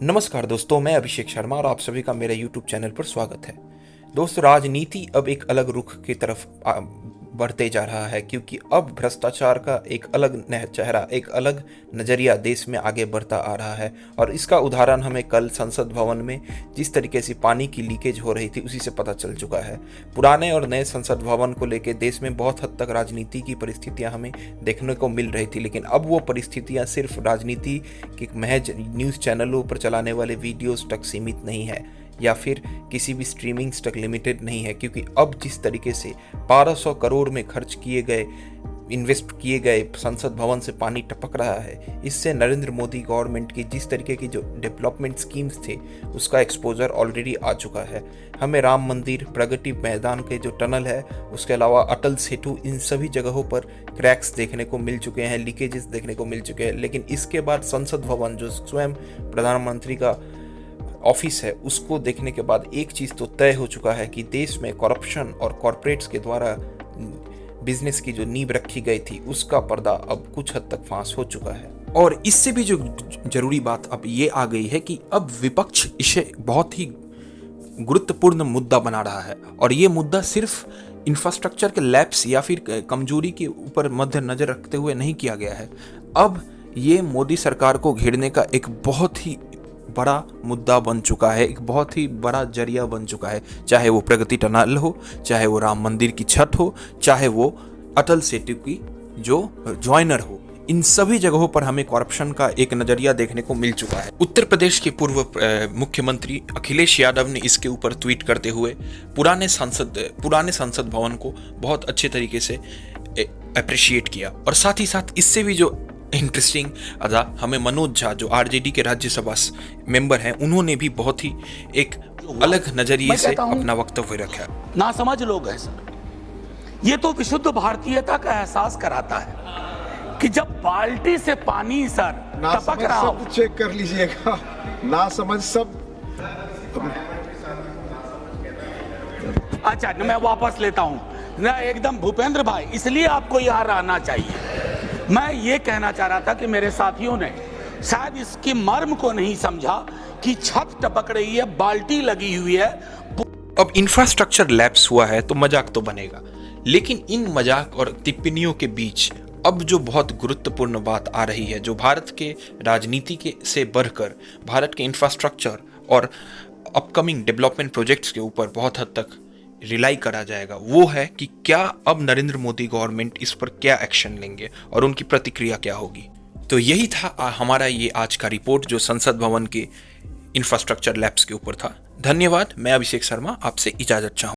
नमस्कार दोस्तों, मैं अभिषेक शर्मा और आप सभी का मेरे YouTube चैनल पर स्वागत है। दोस्तों, राजनीति अब एक अलग रुख की तरफ बढ़ते जा रहा है, क्योंकि अब भ्रष्टाचार का एक अलग चेहरा, एक अलग नज़रिया देश में आगे बढ़ता आ रहा है। और इसका उदाहरण हमें कल संसद भवन में जिस तरीके से पानी की लीकेज हो रही थी उसी से पता चल चुका है। पुराने और नए संसद भवन को लेकर देश में बहुत हद तक राजनीति की परिस्थितियां हमें देखने को मिल रही थी, लेकिन अब वो परिस्थितियां सिर्फ राजनीति के महज न्यूज़ चैनलों पर चलाने वाले वीडियोस तक सीमित नहीं है या फिर किसी भी स्ट्रीमिंग्स तक लिमिटेड नहीं है, क्योंकि अब जिस तरीके से 1200 करोड़ में खर्च किए गए, इन्वेस्ट किए गए संसद भवन से पानी टपक रहा है, इससे नरेंद्र मोदी गवर्नमेंट की जिस तरीके की जो डेवलपमेंट स्कीम्स थे उसका एक्सपोजर ऑलरेडी आ चुका है। हमें राम मंदिर, प्रगति मैदान के जो टनल है, उसके अलावा अटल सेतु, इन सभी जगहों पर क्रैक्स देखने को मिल चुके हैं, लीकेजेस देखने को मिल चुके हैं। लेकिन इसके बाद संसद भवन, जो स्वयं प्रधानमंत्री का ऑफिस है, उसको देखने के बाद एक चीज़ तो तय हो चुका है कि देश में करप्शन और कॉरपोरेट्स के द्वारा बिजनेस की जो नींव रखी गई थी उसका पर्दा अब कुछ हद तक फांस हो चुका है। और इससे भी जो जरूरी बात अब ये आ गई है कि अब विपक्ष इसे बहुत ही गुरुत्वपूर्ण मुद्दा बना रहा है, और ये मुद्दा सिर्फ इंफ्रास्ट्रक्चर के लैप्स या फिर कमजोरी के ऊपर मध्य नजर रखते हुए नहीं किया गया है। अब ये मोदी सरकार को घेरने का एक बहुत ही बड़ा मुद्दा बन चुका है, एक बहुत ही बड़ा जरिया बन चुका है। चाहे वो प्रगति टनल हो, चाहे वो राम मंदिर की छत हो, चाहे वो अटल सेतु की जो ज्वाइनर हो, इन सभी जगहों पर हमें करप्शन का एक नजरिया देखने को मिल चुका है। उत्तर प्रदेश के पूर्व मुख्यमंत्री अखिलेश यादव ने इसके ऊपर ट्वीट करते हुए पुराने संसद भवन को बहुत अच्छे तरीके से अप्रिशिएट किया। और साथ ही साथ इससे भी जो इंटरेस्टिंग अदा, हमें मनोज झा जो आरजेडी के राज्यसभा मेंबर हैं, उन्होंने भी बहुत ही एक अलग नजरिए से अपना वक्तव्य रखा। ना समझ लोग हैं सर, ये तो विशुद्ध भारतीयता का एहसास कराता है कि जब बाल्टी से पानी सर टपक रहा हो। सब चेक कर लीजिएगा, ना समझ सब। अच्छा, मैं वापस लेता हूं ना, एकदम भूपेंद्र भाई, इसलिए आपको यहां रहना चाहिए। मैं ये कहना चाह रहा था कि मेरे साथियों ने शायद इसकी मर्म को नहीं समझा कि छत टपक रही है, बाल्टी लगी हुई है। अब इंफ्रास्ट्रक्चर लैप्स हुआ है तो मजाक तो बनेगा, लेकिन इन मजाक और टिप्पणियों के बीच अब जो बहुत गुरुत्वपूर्ण बात आ रही है, जो भारत के राजनीति के से बढ़कर भारत के इंफ्रास्ट्रक्चर और अपकमिंग डेवलपमेंट प्रोजेक्ट्स के ऊपर बहुत हद तक रिलाई करा जाएगा, वो है कि क्या अब नरेंद्र मोदी गवर्नमेंट इस पर क्या एक्शन लेंगे और उनकी प्रतिक्रिया क्या होगी। तो यही था हमारा ये आज का रिपोर्ट, जो संसद भवन के इंफ्रास्ट्रक्चर लैब्स के ऊपर था। धन्यवाद। मैं अभिषेक शर्मा आपसे इजाजत चाहूँ।